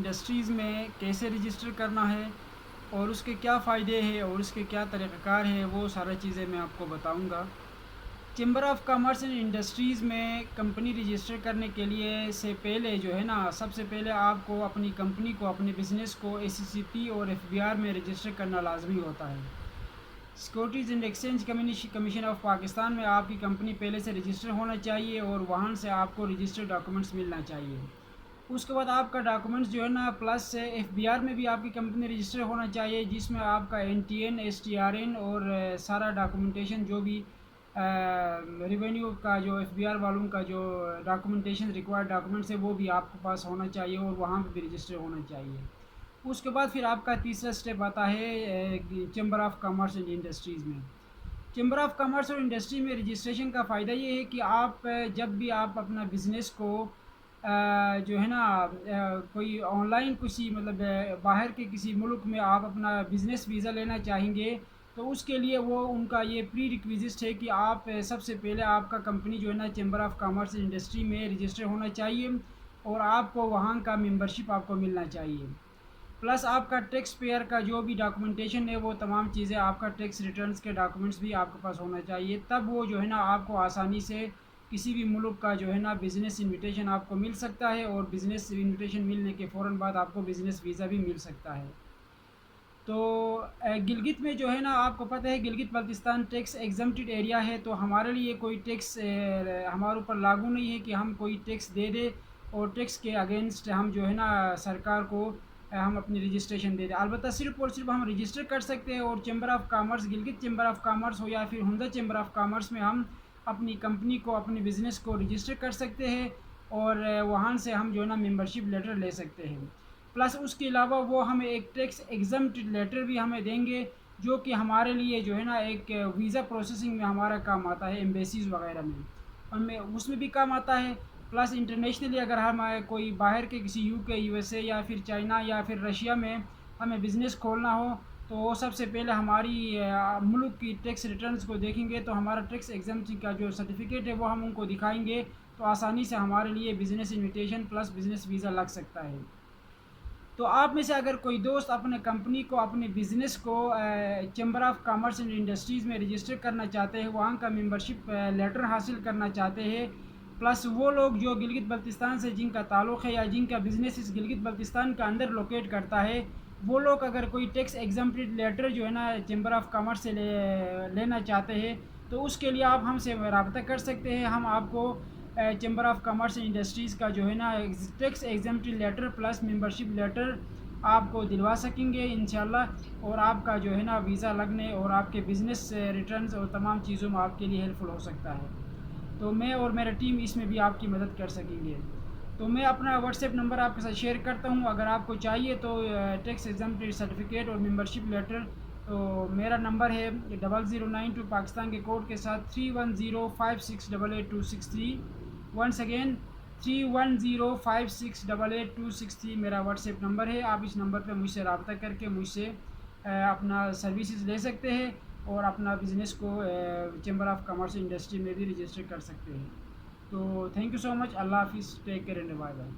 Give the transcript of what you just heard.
Industries میں کیسے register کرنا ہے اور اس کے کیا فائدے ہیں اور اس کے کیا طریقہ کار ہے، وہ سارا چیزیں میں آپ کو بتاؤں گا۔ Chamber of commerce and industries میں کمپنی رجسٹر کرنے کے لیے سے پہلے جو ہے نا، سب سے پہلے آپ کو اپنی کمپنی کو، اپنے بزنس کو ACCP اور FBR میں رجسٹر کرنا لازمی ہوتا ہے۔ Securities and exchange commission of Pakistan میں آپ کی کمپنی پہلے سے رجسٹر ہونا چاہیے اور وہاں سے آپ کو رجسٹر ڈاکومنٹس ملنا چاہیے۔ اس کے بعد آپ کا ڈاکومنٹس جو ہے نا، پلس FBR میں بھی آپ کی کمپنی رجسٹر ہونا چاہیے، جس میں آپ کا NTN STRN اور سارا ڈاکومنٹیشن جو بھی ریونیو کا، جو FBR والوں کا جو ڈاکومنٹیشن ریکوائرڈ ڈاکومنٹس ہے، وہ بھی آپ کے پاس ہونا چاہیے اور وہاں پہ بھی رجسٹر ہونا چاہیے۔ اس کے بعد پھر آپ کا تیسرا سٹیپ آتا ہے chamber of commerce and industries میں۔ چیمبر آف کامرس اور انڈسٹری میں رجسٹریشن کا فائدہ یہ ہے کہ آپ جب بھی آپ اپنا بزنس کو جو ہے نا کوئی آن لائن کسی مطلب باہر کے کسی ملک میں آپ اپنا بزنس ویزا لینا چاہیں گے، تو اس کے لیے وہ ان کا یہ پری ریکویزٹ ہے کہ آپ سب سے پہلے آپ کا کمپنی جو ہے نا چیمبر آف کامرس انڈسٹری میں رجسٹر ہونا چاہیے اور آپ کو وہاں کا ممبرشپ آپ کو ملنا چاہیے۔ پلس آپ کا ٹیکس پیئر کا جو بھی ڈاکومنٹیشن ہے، وہ تمام چیزیں، آپ کا ٹیکس ریٹرنز کے ڈاکومنٹس بھی آپ کے پاس ہونا چاہیے، تب وہ جو ہے نا آپ کو آسانی سے کسی بھی ملک کا جو ہے نا بزنس انویٹیشن آپ کو مل سکتا ہے، اور بزنس انویٹیشن ملنے کے فوراً بعد آپ کو بزنس ویزا بھی مل سکتا ہے۔ تو گلگت میں جو ہے نا، آپ کو پتہ ہے Gilgit Baltistan tax exempted area ہے، تو ہمارے لیے کوئی ٹیکس ہمارے اوپر لاگو نہیں ہے کہ ہم کوئی ٹیکس دے دیں اور ٹیکس کے اگینسٹ ہم جو ہے نا سرکار کو ہم اپنی رجسٹریشن دے دیں۔ البتہ صرف اور صرف ہم رجسٹر کر سکتے ہیں، اور chamber of commerce, Gilgit chamber of commerce ہو یا پھر ہندا چیمبر آف کامرس میں ہم اپنی کمپنی کو، اپنے بزنس کو رجسٹر کر سکتے ہیں، اور وہاں سے ہم جو ہے نا ممبرشپ لیٹر لے سکتے ہیں۔ پلس اس کے علاوہ وہ ہمیں ایک ٹیکس ایگزمپٹڈ لیٹر بھی ہمیں دیں گے، جو کہ ہمارے لیے جو ہے نا ایک ویزا پروسیسنگ میں ہمارا کام آتا ہے، ایمبیسیز وغیرہ میں اس میں بھی کام آتا ہے۔ پلس انٹرنیشنلی اگر ہم کوئی باہر کے کسی UK USA یا پھر چائنا یا پھر رشیا میں ہمیں بزنس کھولنا ہو، تو وہ سب سے پہلے ہماری ملک کی ٹیکس ریٹرنز کو دیکھیں گے، تو ہمارا ٹیکس ایگزمپشن کا جو سرٹیفکیٹ ہے وہ ہم ان کو دکھائیں گے، تو آسانی سے ہمارے لیے business invitation plus business visa لگ سکتا ہے۔ تو آپ میں سے اگر کوئی دوست اپنے کمپنی کو، اپنے بزنس کو chamber of commerce and industries میں رجسٹر کرنا چاہتے ہیں، وہاں کا ممبرشپ لیٹر حاصل کرنا چاہتے ہیں، پلس وہ لوگ جو گلگت بلتستان سے جن کا تعلق ہے یا جن کا بزنس اس گلگت بلتستان کے اندر لوکیٹ کرتا ہے، وہ لوگ اگر کوئی ٹیکس ایگزمپٹڈ لیٹر جو ہے نا چیمبر آف کامرس سے لینا چاہتے ہیں، تو اس کے لیے آپ ہم سے رابطہ کر سکتے ہیں۔ ہم آپ کو چیمبر آف کامرس انڈسٹریز کا جو ہے نا tax exempted letter plus membership letter آپ کو دلوا سکیں گے انشاءاللہ، اور آپ کا جو ہے نا ویزا لگنے اور آپ کے بزنس ریٹرنز اور تمام چیزوں میں آپ کے لیے ہیلپ فل ہو سکتا ہے۔ تو میں اور میرا ٹیم اس میں بھی آپ کی مدد کر سکیں گے۔ تو میں اپنا واٹس ایپ نمبر آپ کے ساتھ شیئر کرتا ہوں، اگر آپ کو چاہیے تو ٹیکس ایگزمپٹڈ سرٹیفکیٹ اور ممبرشپ لیٹر، تو میرا نمبر ہے 0092 پاکستان کے کوڈ کے ساتھ 3105688263۔ ونس اگین 3105688263 میرا واٹس ایپ نمبر ہے۔ آپ اس نمبر پہ مجھ سے رابطہ کر کے مجھ سے اپنا سروسز لے سکتے ہیں اور اپنا بزنس کو چیمبر آف کامرس انڈسٹری میں بھی رجسٹر کر سکتے ہیں۔ تو thank you so much, Allah حافظ، take care and bye bye.